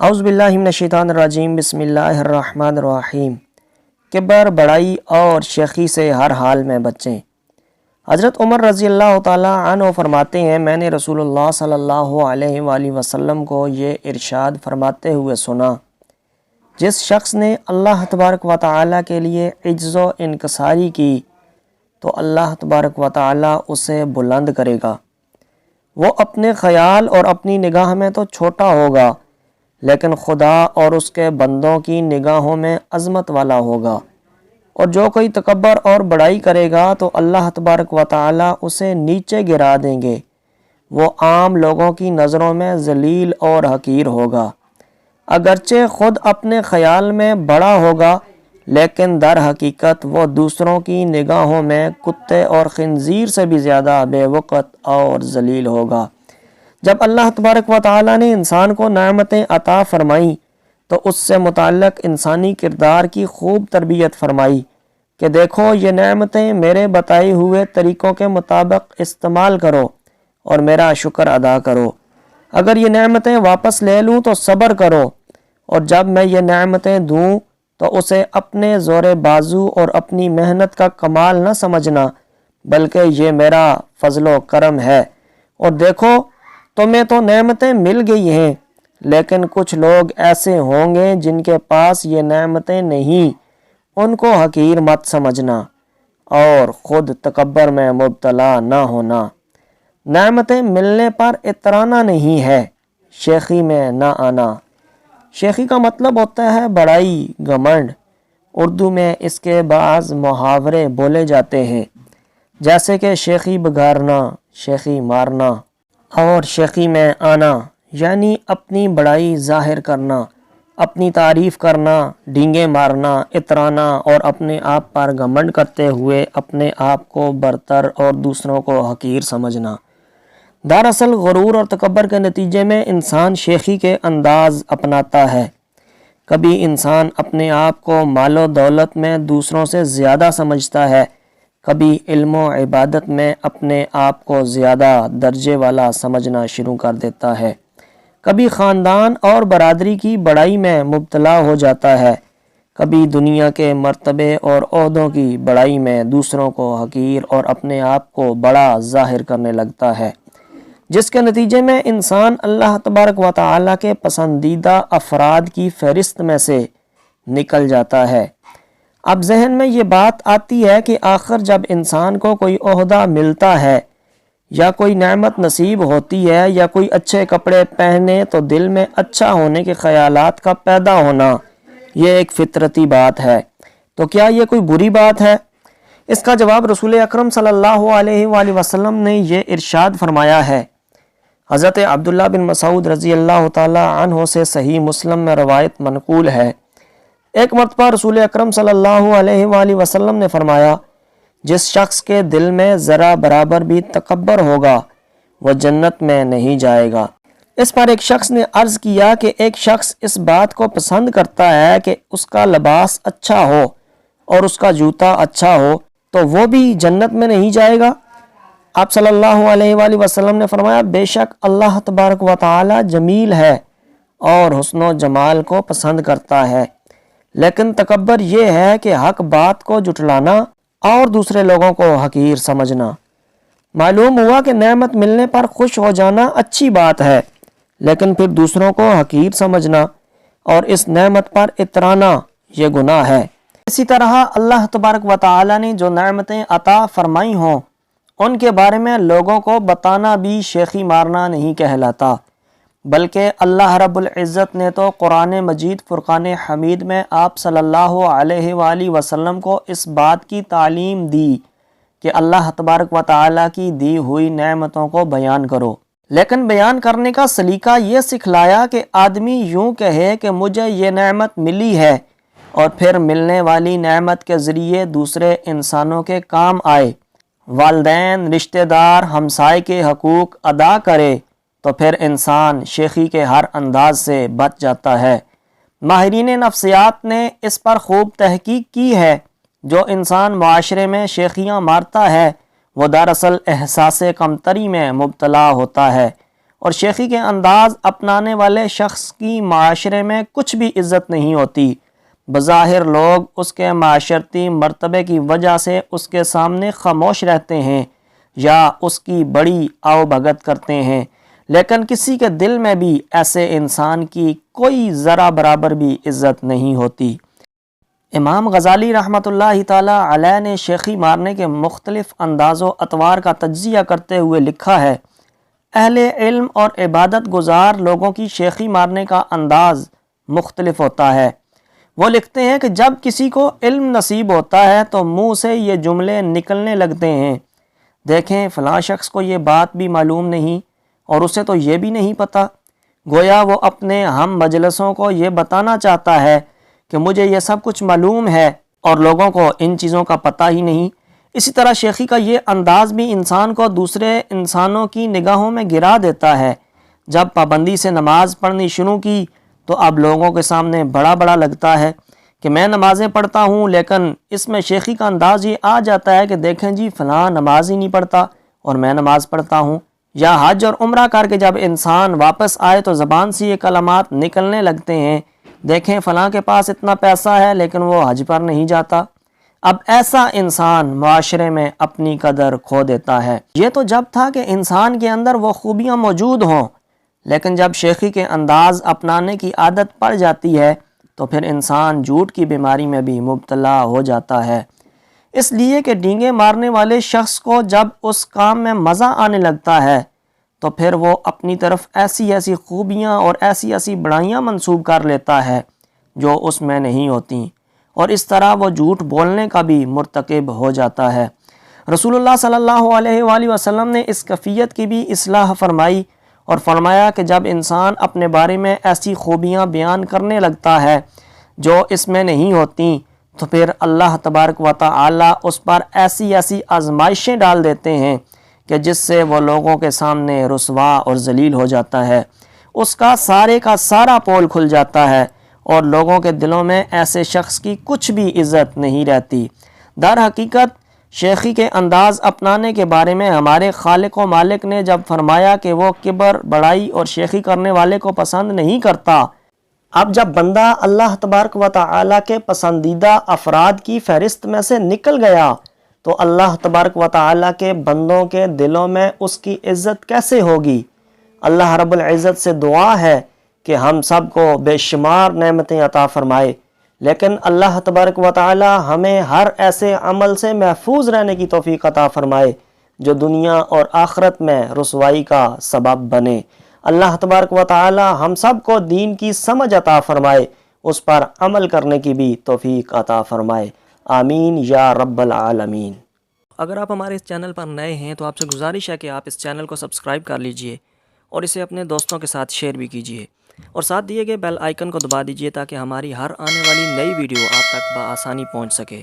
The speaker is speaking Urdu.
اعوذ باللہ من الشیطان الرجیم، بسم اللہ الرحمن الرحیم۔ کبر، بڑائی اور شیخی سے ہر حال میں بچیں۔ حضرت عمر رضی اللہ تعالیٰ عنہ فرماتے ہیں، میں نے رسول اللہ صلی اللہ علیہ وآلہ وسلم کو یہ ارشاد فرماتے ہوئے سنا، جس شخص نے اللہ تبارک و تعالیٰ کے لیے عجز و انکساری کی تو اللہ تبارک و تعالیٰ اسے بلند کرے گا۔ وہ اپنے خیال اور اپنی نگاہ میں تو چھوٹا ہوگا، لیکن خدا اور اس کے بندوں کی نگاہوں میں عظمت والا ہوگا۔ اور جو کوئی تکبر اور بڑائی کرے گا تو اللہ تبارک و تعالیٰ اسے نیچے گرا دیں گے۔ وہ عام لوگوں کی نظروں میں ذلیل اور حقیر ہوگا، اگرچہ خود اپنے خیال میں بڑا ہوگا، لیکن در حقیقت وہ دوسروں کی نگاہوں میں کتے اور خنزیر سے بھی زیادہ بے وقت اور ذلیل ہوگا۔ جب اللہ تبارک و تعالیٰ نے انسان کو نعمتیں عطا فرمائیں تو اس سے متعلق انسانی کردار کی خوب تربیت فرمائی کہ دیکھو یہ نعمتیں میرے بتائے ہوئے طریقوں کے مطابق استعمال کرو اور میرا شکر ادا کرو۔ اگر یہ نعمتیں واپس لے لوں تو صبر کرو، اور جب میں یہ نعمتیں دوں تو اسے اپنے زور بازو اور اپنی محنت کا کمال نہ سمجھنا، بلکہ یہ میرا فضل و کرم ہے۔ اور دیکھو تمہیں تو نعمتیں مل گئی ہیں، لیکن کچھ لوگ ایسے ہوں گے جن کے پاس یہ نعمتیں نہیں، ان کو حقیر مت سمجھنا اور خود تکبر میں مبتلا نہ ہونا۔ نعمتیں ملنے پر اترانا نہیں ہے، شیخی میں نہ آنا۔ شیخی کا مطلب ہوتا ہے بڑائی، گھمنڈ۔ اردو میں اس کے بعض محاورے بولے جاتے ہیں، جیسے کہ شیخی بگارنا، شیخی مارنا اور شیخی میں آنا، یعنی اپنی بڑائی ظاہر کرنا، اپنی تعریف کرنا، ڈینگے مارنا، اترانا اور اپنے آپ پر گھمنڈ کرتے ہوئے اپنے آپ کو برتر اور دوسروں کو حقیر سمجھنا۔ دراصل غرور اور تکبر کے نتیجے میں انسان شیخی کے انداز اپناتا ہے۔ کبھی انسان اپنے آپ کو مال و دولت میں دوسروں سے زیادہ سمجھتا ہے، کبھی علم و عبادت میں اپنے آپ کو زیادہ درجے والا سمجھنا شروع کر دیتا ہے، کبھی خاندان اور برادری کی بڑائی میں مبتلا ہو جاتا ہے، کبھی دنیا کے مرتبے اور عہدوں کی بڑائی میں دوسروں کو حقیر اور اپنے آپ کو بڑا ظاہر کرنے لگتا ہے، جس کے نتیجے میں انسان اللہ تبارک و تعالیٰ کے پسندیدہ افراد کی فہرست میں سے نکل جاتا ہے۔ اب ذہن میں یہ بات آتی ہے کہ آخر جب انسان کو کوئی عہدہ ملتا ہے یا کوئی نعمت نصیب ہوتی ہے یا کوئی اچھے کپڑے پہنے تو دل میں اچھا ہونے کے خیالات کا پیدا ہونا یہ ایک فطرتی بات ہے، تو کیا یہ کوئی بری بات ہے؟ اس کا جواب رسول اکرم صلی اللہ علیہ وآلہ وسلم نے یہ ارشاد فرمایا ہے۔ حضرت عبداللہ بن مسعود رضی اللہ تعالی عنہ سے صحیح مسلم میں روایت منقول ہے، ایک مرتبہ رسول اکرم صلی اللہ علیہ وآلہ وسلم نے فرمایا، جس شخص کے دل میں ذرا برابر بھی تکبر ہوگا وہ جنت میں نہیں جائے گا۔ اس پر ایک شخص نے عرض کیا کہ ایک شخص اس بات کو پسند کرتا ہے کہ اس کا لباس اچھا ہو اور اس کا جوتا اچھا ہو تو وہ بھی جنت میں نہیں جائے گا؟ آپ صلی اللہ علیہ وآلہ وسلم نے فرمایا، بے شک اللہ تبارک و تعالی جمیل ہے اور حسن و جمال کو پسند کرتا ہے، لیکن تکبر یہ ہے کہ حق بات کو جھٹلانا اور دوسرے لوگوں کو حقیر سمجھنا۔ معلوم ہوا کہ نعمت ملنے پر خوش ہو جانا اچھی بات ہے، لیکن پھر دوسروں کو حقیر سمجھنا اور اس نعمت پر اترانا یہ گناہ ہے۔ اسی طرح اللہ تبارک و تعالی نے جو نعمتیں عطا فرمائی ہوں ان کے بارے میں لوگوں کو بتانا بھی شیخی مارنا نہیں کہلاتا، بلکہ اللہ رب العزت نے تو قرآن مجید فرقان حمید میں آپ صلی اللہ علیہ وآلہ وسلم کو اس بات کی تعلیم دی کہ اللہ تبارک و تعالیٰ کی دی ہوئی نعمتوں کو بیان کرو، لیکن بیان کرنے کا سلیقہ یہ سکھلایا کہ آدمی یوں کہے کہ مجھے یہ نعمت ملی ہے اور پھر ملنے والی نعمت کے ذریعے دوسرے انسانوں کے کام آئے، والدین، رشتہ دار، ہمسائے کے حقوق ادا کرے، تو پھر انسان شیخی کے ہر انداز سے بچ جاتا ہے۔ ماہرین نفسیات نے اس پر خوب تحقیق کی ہے، جو انسان معاشرے میں شیخیاں مارتا ہے وہ دراصل احساس کمتری میں مبتلا ہوتا ہے، اور شیخی کے انداز اپنانے والے شخص کی معاشرے میں کچھ بھی عزت نہیں ہوتی۔ بظاہر لوگ اس کے معاشرتی مرتبے کی وجہ سے اس کے سامنے خاموش رہتے ہیں یا اس کی بڑی آؤ بھگت کرتے ہیں، لیکن کسی کے دل میں بھی ایسے انسان کی کوئی ذرا برابر بھی عزت نہیں ہوتی۔ امام غزالی رحمۃ اللہ تعالی علیہ نے شیخی مارنے کے مختلف انداز و اطوار کا تجزیہ کرتے ہوئے لکھا ہے، اہل علم اور عبادت گزار لوگوں کی شیخی مارنے کا انداز مختلف ہوتا ہے۔ وہ لکھتے ہیں کہ جب کسی کو علم نصیب ہوتا ہے تو منہ سے یہ جملے نکلنے لگتے ہیں، دیکھیں فلاں شخص کو یہ بات بھی معلوم نہیں اور اسے تو یہ بھی نہیں پتہ، گویا وہ اپنے ہم مجلسوں کو یہ بتانا چاہتا ہے کہ مجھے یہ سب کچھ معلوم ہے اور لوگوں کو ان چیزوں کا پتہ ہی نہیں۔ اسی طرح شیخی کا یہ انداز بھی انسان کو دوسرے انسانوں کی نگاہوں میں گرا دیتا ہے۔ جب پابندی سے نماز پڑھنی شروع کی تو اب لوگوں کے سامنے بڑا بڑا لگتا ہے کہ میں نمازیں پڑھتا ہوں، لیکن اس میں شیخی کا انداز یہ آ جاتا ہے کہ دیکھیں جی فلاں نماز ہی نہیں پڑھتا اور میں نماز پڑھتا ہوں۔ یا حج اور عمرہ کر کے جب انسان واپس آئے تو زبان سے یہ کلمات نکلنے لگتے ہیں، دیکھیں فلاں کے پاس اتنا پیسہ ہے لیکن وہ حج پر نہیں جاتا۔ اب ایسا انسان معاشرے میں اپنی قدر کھو دیتا ہے۔ یہ تو جب تھا کہ انسان کے اندر وہ خوبیاں موجود ہوں، لیکن جب شیخی کے انداز اپنانے کی عادت پڑ جاتی ہے تو پھر انسان جھوٹ کی بیماری میں بھی مبتلا ہو جاتا ہے۔ اس لیے کہ ڈینگے مارنے والے شخص کو جب اس کام میں مزہ آنے لگتا ہے تو پھر وہ اپنی طرف ایسی ایسی خوبیاں اور ایسی ایسی بڑائیاں منسوب کر لیتا ہے جو اس میں نہیں ہوتیں، اور اس طرح وہ جھوٹ بولنے کا بھی مرتکب ہو جاتا ہے۔ رسول اللہ صلی اللہ علیہ وآلہ وسلم نے اس کیفیت کی بھی اصلاح فرمائی اور فرمایا کہ جب انسان اپنے بارے میں ایسی خوبیاں بیان کرنے لگتا ہے جو اس میں نہیں ہوتیں تو پھر اللہ تبارک و تعالی اس پر ایسی ایسی آزمائشیں ڈال دیتے ہیں کہ جس سے وہ لوگوں کے سامنے رسوا اور ذلیل ہو جاتا ہے، اس کا سارا پول کھل جاتا ہے اور لوگوں کے دلوں میں ایسے شخص کی کچھ بھی عزت نہیں رہتی۔ در حقیقت شیخی کے انداز اپنانے کے بارے میں ہمارے خالق و مالک نے جب فرمایا کہ وہ کبر، بڑائی اور شیخی کرنے والے کو پسند نہیں کرتا، اب جب بندہ اللہ تبارک و تعالی کے پسندیدہ افراد کی فہرست میں سے نکل گیا تو اللہ تبارک و تعالی کے بندوں کے دلوں میں اس کی عزت کیسے ہوگی؟ اللہ رب العزت سے دعا ہے کہ ہم سب کو بے شمار نعمتیں عطا فرمائے، لیکن اللہ تبارک و تعالی ہمیں ہر ایسے عمل سے محفوظ رہنے کی توفیق عطا فرمائے جو دنیا اور آخرت میں رسوائی کا سبب بنے۔ اللہ تبارک و تعالی ہم سب کو دین کی سمجھ عطا فرمائے، اس پر عمل کرنے کی بھی توفیق عطا فرمائے، آمین یا رب العالمین۔ اگر آپ ہمارے اس چینل پر نئے ہیں تو آپ سے گزارش ہے کہ آپ اس چینل کو سبسکرائب کر لیجئے اور اسے اپنے دوستوں کے ساتھ شیئر بھی کیجئے، اور ساتھ دیے گئے بیل آئیکن کو دبا دیجئے تاکہ ہماری ہر آنے والی نئی ویڈیو آپ تک بآسانی پہنچ سکے۔